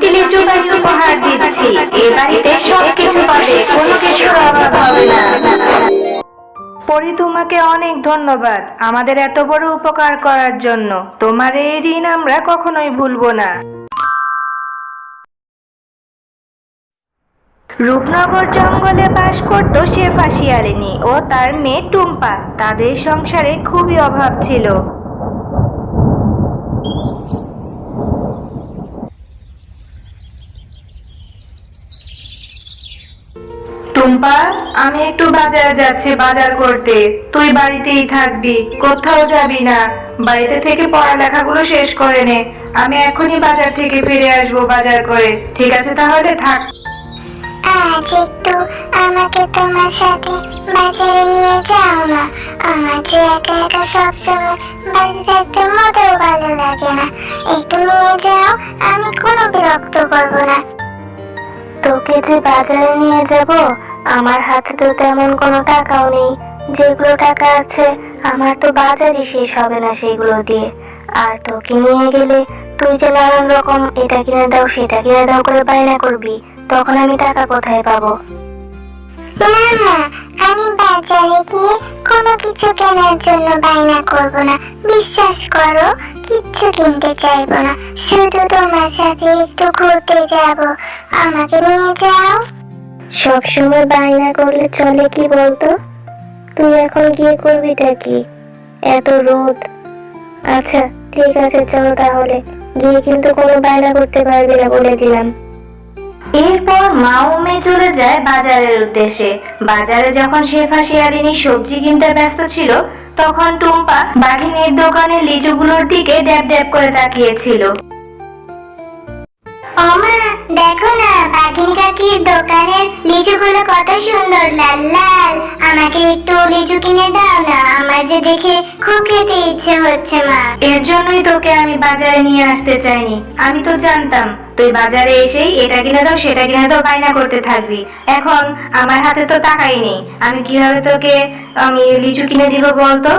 একটি লিচু গাছ উপহার দিচ্ছি। এই বাড়িতে সবকিছু পাবে, কোনো কিছুর অভাব হবে না। পরি, তোমাকে অনেক ধন্যবাদ আমাদের এত বড় উপকার করার জন্য। তোমার এই ঋণ আমরা কখনোই ভুলবো না। রূপনগর জঙ্গলে বাস করত শেফা শিয়ালিনী ও তার মেয়ে টুম্পা। তাদের সংসারে খুবই অভাব ছিল। টুম্পা, আমি একটু বাজারে যাচ্ছি বাজার করতে। তুই বাড়িতেই থাকবি, কোথাও যাবি না। বাড়িতে থেকে পড়ালেখাগুলো শেষ করে নে। আমি এখনই বাজার থেকে ফিরে আসবো বাজার করে। ঠিক আছে, তাহলে থাক। আজ একটু আমাকে তোমার সাথে বাজারে নিয়ে যাও না। আমার যে একা একা সবসময় বাড়িতে থাকতে মোটেও ভালো লাগে না। একটু নিয়ে যাও, আমি কোনো বিরক্ত করবো না। তোকে যে বাজারে নিয়ে যাব, আমার হাতে তো তেমন কোনো টাকাও নেই। যেগুলো টাকা আছে আমার তো বাজারই শেষ হবে না সেগুলো দিয়ে। আর তোকে নিয়ে গেলে তুই যে নানান রকম এটা কিনে দাও সেটা কিনে দাও করে বায়না করবি, তখন আমি টাকা কোথায় পাবো? না না, আমি বাজারে গিয়ে কোনো কিছু কেনার জন্য বায়না করব না। বিশ্বাস করো, কিচ্ছু কিনতে চাইবো না। শুধু তোমার সাথে একটু ঘুরতে যাব। আমাকে নিয়ে যাও। সবসময় বায়না করলে চলে কি বলতো? তুই এখন গিয়ে করবিটা কি? এত রোদ। আচ্ছা ঠিক আছে, চল তাহলে। গিয়ে কিন্তু কোনো বায়না করতে পারবি না বলে দিলাম। এরপর মা ও মেয়ে চলে যায় বাজারের উদ্দেশ্যে। বাজারে যখন শেফা শিয়ালিনী সবজি কিনতে ব্যস্ত ছিল, তখন টুম্পা বাঘিনীর দোকানে লিচুগুলোর দিকে ড্যাব ড্যাব করে তাকিয়েছিল। ওমা, দেখো না বাঘিনী কাকির দোকানের লিচুগুলো কত সুন্দর লাল লাল। আমাকে একটু লিচু কিনে দাও না, আমার যে দেখে খুব খেতে ইচ্ছে হচ্ছে মা। এর জন্যই তোকে আমি বাজারে নিয়ে আসতে চাইনি। আমি তো জানতাম তুই বাজারে এসেই এটা কিনে দাও সেটা কিনে দাও বায়না করতে থাকবি। এখন আমার হাতে তো টাকাই নেই, আমি কিভাবে তোকে লিচু কিনে দিব বলতো?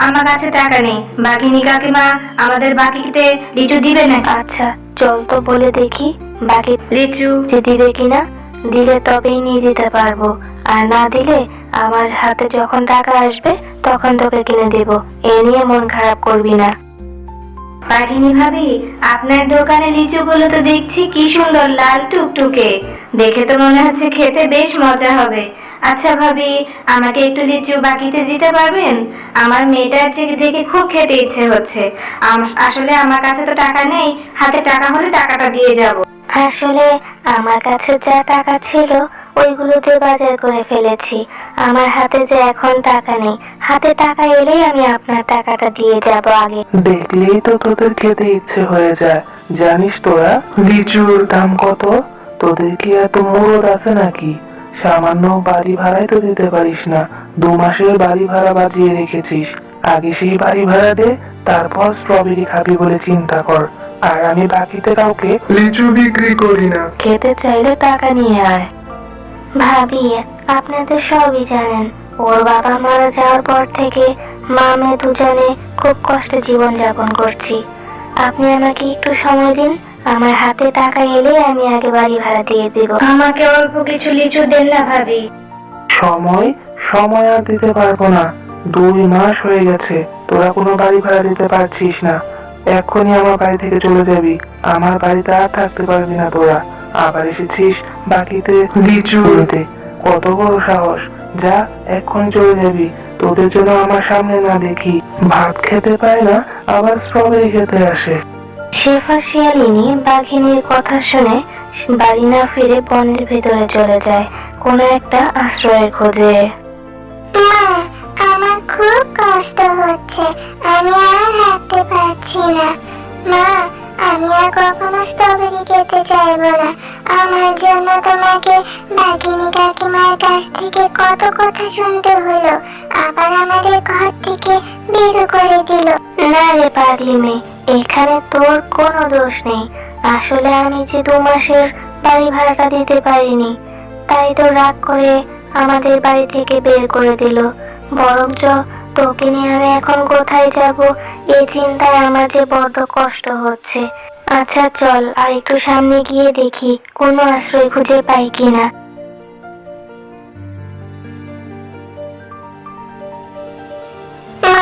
আমার কাছে টাকা নেই। বাঘিনী কাকিমা আমাদের বাকিতে লিচু দিবে না। আচ্ছা চল তো বলে দেখি বাকি লিচু যে দিবে কিনা। দিলে তবেই নিয়ে দিতে পারবো, আর না দিলে আমার হাতে যখন টাকা আসবে তখন তোকে কিনে দেব। এ নিয়ে মন খারাপ করবি না। বাঘিনী ভাবি, আপনার দোকানে লিচুগুলো তো দেখছি কি সুন্দর লাল টুকটুকে। দেখে তো মনে হচ্ছে খেতে বেশ মজা হবে। আচ্ছা ভাবি, আমাকে একটু লিচু বাকিতে দিতে পারবেন? আমার মেয়েটার যে দেখে খুব খেতে ইচ্ছে হচ্ছে। আসলে আমার কাছে তো টাকা নেই, হাতে টাকা হলে টাকাটা দিয়ে যাব। আসলে আমার কাছে যা টাকা ছিল ওইগুলো দিয়ে বাজার করে ফেলেছি। আমার হাতে যে এখন টাকা নেই, হাতে টাকা এলেই আমি আপনার টাকাটা দিয়ে যাব আগে। দেখলেই তো তোদের খেতে ইচ্ছে হয়ে যায়। জানিস তোরা লিচুর দাম কত? তোদের কি এত মুরদ আছে নাকি? সামান্য বাড়ি ভাড়াই তো দিতে পারিস না। 2 মাসের বাড়ি ভাড়া বাজিয়ে রেখেছিস। আগে সেই বাড়ি ভাড়া দে, তারপর স্ট্রবেরি খাবি বলে চিন্তা কর। আর আমি বাকিতে কাউকে লিচু বিক্রি করি না। খেতে চাইলে টাকা নিয়ে আয়। ভাবি, আপনাদের সবই জানেন, ওর বাবা মারা যাওয়ার পর থেকে মা মেয়ে দুজনে খুব কষ্টে জীবন যাপন করছি। আপনি আমাকে একটু সময় দিন, আমার হাতে টাকা এলে আমি আগে বাড়ি ভাড়া দিয়ে দেব। আমাকে অল্প কিছু লিচু দেন না ভাবি। সময় সময় আর দিতে পারবো না। 2 মাস হয়ে গেছে তোরা কোনো বাড়ি ভাড়া দিতে পারছিস না। এক্ষুনি আমার বাড়ি থেকে চলে যাবি। আমার বাড়িতে আর থাকতে পারবি না তোরা। আবার এসেছিস বাকিতে লিচু নিতে। কত বড় সাহস! যা, এক্ষুনি চলে যাবি। তোদের জন্য আমার সামনে না দেখি ভাত খেতে পায় না, আবার স্ট্রবেরি খেতে আসে। শেফা শিয়ালিনী বাঘিনীর কথা শুনে বাড়ি না ফিরে বনের ভেতরে চলে যায় কোনো একটা আশ্রয়ের খোঁজে। মা, আমার খুব কষ্ট হচ্ছে, আমি আর হাঁটতে পারছি না। মা, আমি আর কখনো স্ট্রবেরি খেতে চাইবো না। আমার জন্য তোমাকে বাঘিনী কাকিমার কাছ থেকে কত কথা শুনতে হলো, আবার আমাদের ঘর থেকে বের করে দিল। না রে পাগলি মেয়ে, এখানে তোর কোনো দোষ নেই। আসলে আমি যে 2 মাসের বাড়ি ভাড়াটা দিতে পারিনি, তাই তো রাগ করে আমাদের বাড়ি থেকে বের করে দিল। বরঞ্চ তোকে নিয়ে আমি এখন কোথায় যাব এই চিন্তায় আমার যে বড্ড কষ্ট হচ্ছে। আচ্ছা চল আর একটু সামনে গিয়ে দেখি কোনো আশ্রয় খুঁজে পাই কিনা। মা,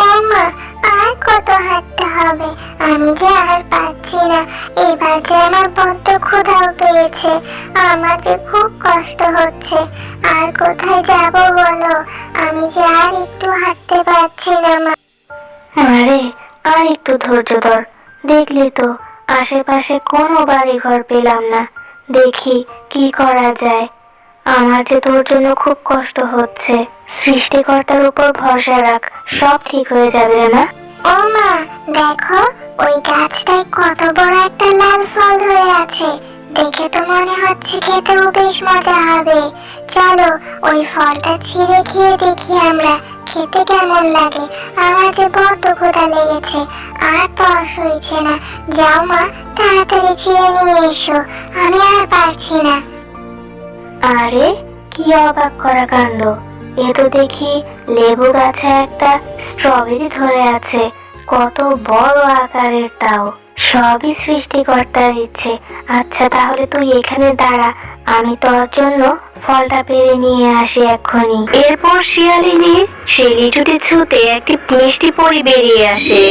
ও মা, আর কত হাঁটতে হবে? আমি যে আর পারছি না। এবার যে আমার বড্ড ক্ষুধাও পেয়েছে। আমার যে খুব কষ্ট হচ্ছে। আর কোথায় যাব বলো? আমি যে আর একটু হাঁটতে পারছি না মা। আরে আর একটু ধৈর্য ধর, দেখলি তো আশেপাশে কোনো বাড়ি ঘর পেলাম না। দেখি কি করা যায়। আমার যে তোর জন্য খুব কষ্ট হচ্ছে। সৃষ্টিকর্তার উপর ভরসা রাখ, সব ঠিক হয়ে যাবে না। ও মা, দেখো ওই গাছটায় কত বড় একটা লাল ফল ধরে আছে। দেখে তো মনে হচ্ছে খেতেও বেশ মজা হবে। চলো ওই ফলটা ছিঁড়ে খেয়ে দেখি আমরা, খেতে কেমন লাগে। আমার যে বড্ড ক্ষুধা লেগেছে, আর তর হয়েছে না। যাও মা, তাড়াতাড়ি ছিঁড়ে নিয়ে এসো, আমি আর পারছি না। আরে কি অবাক করা কাণ্ড! এ তো দেখি লেবু গাছে একটা স্ট্রবেরি ধরে আছে। কত বড় আকারের তাও! সবই সৃষ্টিকর্তার ইচ্ছে। আচ্ছা তাহলে তুই এখানে দাঁড়া, আমি তোর জন্য ফলটা পেড়ে নিয়ে আসি এক্ষুনি। এরপর শিয়ালিনী সেই লিচুটি ছুঁতে একটি মিষ্টি পরি বেরিয়ে আসে।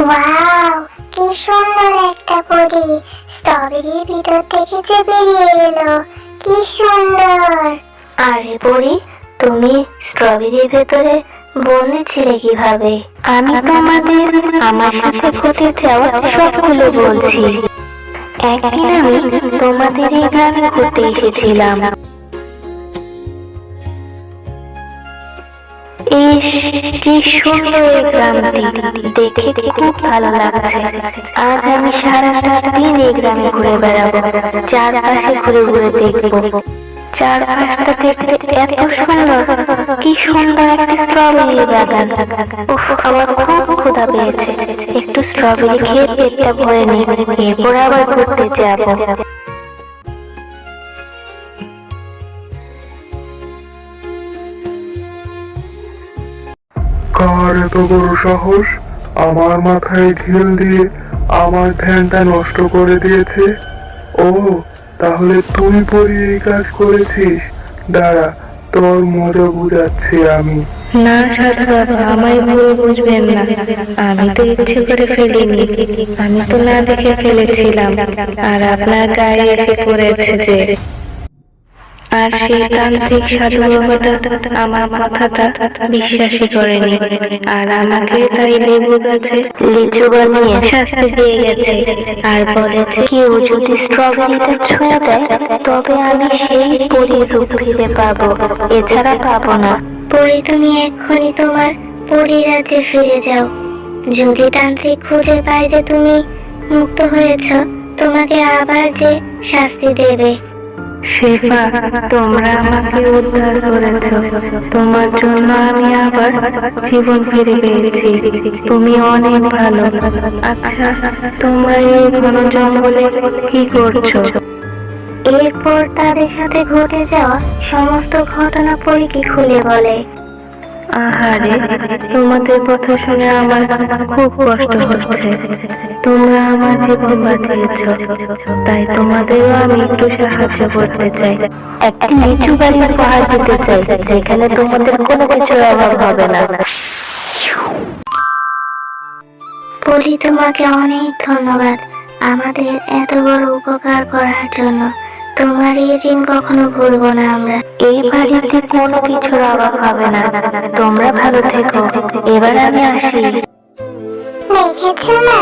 ওয়াও, কি সুন্দর একটা পরী! স্ট্রবেরির ভিতর থেকে যে বেরিয়ে এলো, কি সুন্দর! আরে পরি, তুমি স্ট্রবেরির ভেতরে বন্দি ছিলে কিভাবে? আমি তোমাদের আমার সাথে ঘটে যাওয়া সবগুলো বলছি। একদিন আমি তোমাদের এই গ্রামে ঘুরতে এসেছিলাম। ইস, কি সুন্দর এই গ্রামটি! দেখে খুব ভালো লাগছে। আজ আমি সারাটা দিন এই গ্রামে ঘুরে বেড়াবো, চারপাশে ঘুরে ঘুরে দেখবো। চারপাশটা দেখতে এত সুন্দর! কি সুন্দর একটা স্ট্রবেরি বাগান! উফ, আমার খুব ক্ষুধা পেয়েছে। একটু স্ট্রবেরি খেয়ে পেটটা ভরে নিই, এরপর আবার ঘুরতে যাবো। কার এত বড় সাহস আমার মাথায় ঢিল দিয়ে আমার ধ্যানটা নষ্ট করে দিয়েছে? ও, তাহলে তুই পরি এই কাজ করেছিস? দাঁড়া, তোর মজা বুঝাচ্ছি আমি। না সাধু বাবা, আমায় ভুল বুঝবেন না। আমি তো ইচ্ছে করে ফেলিনি। আমি তো না দেখে ফেলেছিলাম। আর আপনার গায়ে এসে পড়েছে যে। আর সেই তান্ত্রিক সাধু বাবাটা আমার কথাটা বিশ্বাসই করেনি, আর আমাকে তাই লেবু গাছে লিচু বানিয়ে শাস্তি দিয়ে গেছে। আর বলেছে কেউ যদি স্ট্রবেরিটা ছুঁয়ে দেয় তবে আমি সেই পরীর রূপ ফিরে পাবো, এছাড়া পাবো না। পরী, তুমি এক্ষুনি তোমার পরীরাজ্যে ফিরে যাও। যদি তান্ত্রিক খুঁজে পায় যে তুমি মুক্ত হয়েছ, তোমাকে আবার যে শাস্তি দেবে। শেফা, তোমরা আমাকে উদ্ধার করেছো। তোমার জন্য আমি আবার জীবন ফিরে পেয়েছি। তুমি অনেক ভালো। আচ্ছা, তোমরা এই ঘন জঙ্গলে কি করছো? এরপর তাদের সাথে ঘটে যাওয়া সমস্ত ঘটনা পরীকে খুলে বলে। আহারে, তোমাদের কথা শুনে আমার খুব কষ্ট হচ্ছে। তোমরা আমার জীবন বাঁচিয়েছ, তাই তোমাদেরও আমি একটু সাহায্য করতে চাই। একটি নিচু বাড়ি উপহার দিতে চাই, যেখানে তোমাদের কোনো কিছুর অভাব হবে না। পলি, তোমাকে অনেক ধন্যবাদ আমাদের এত বড় উপকার করার জন্য। তোমার এই ঋণ কখনো ভুলবো না আমরা। এই বাড়িতে কোনো কিছুর অভাব হবে না। তোমরা ভালো থেকো। এবার আমি আসি। দেখেছো না,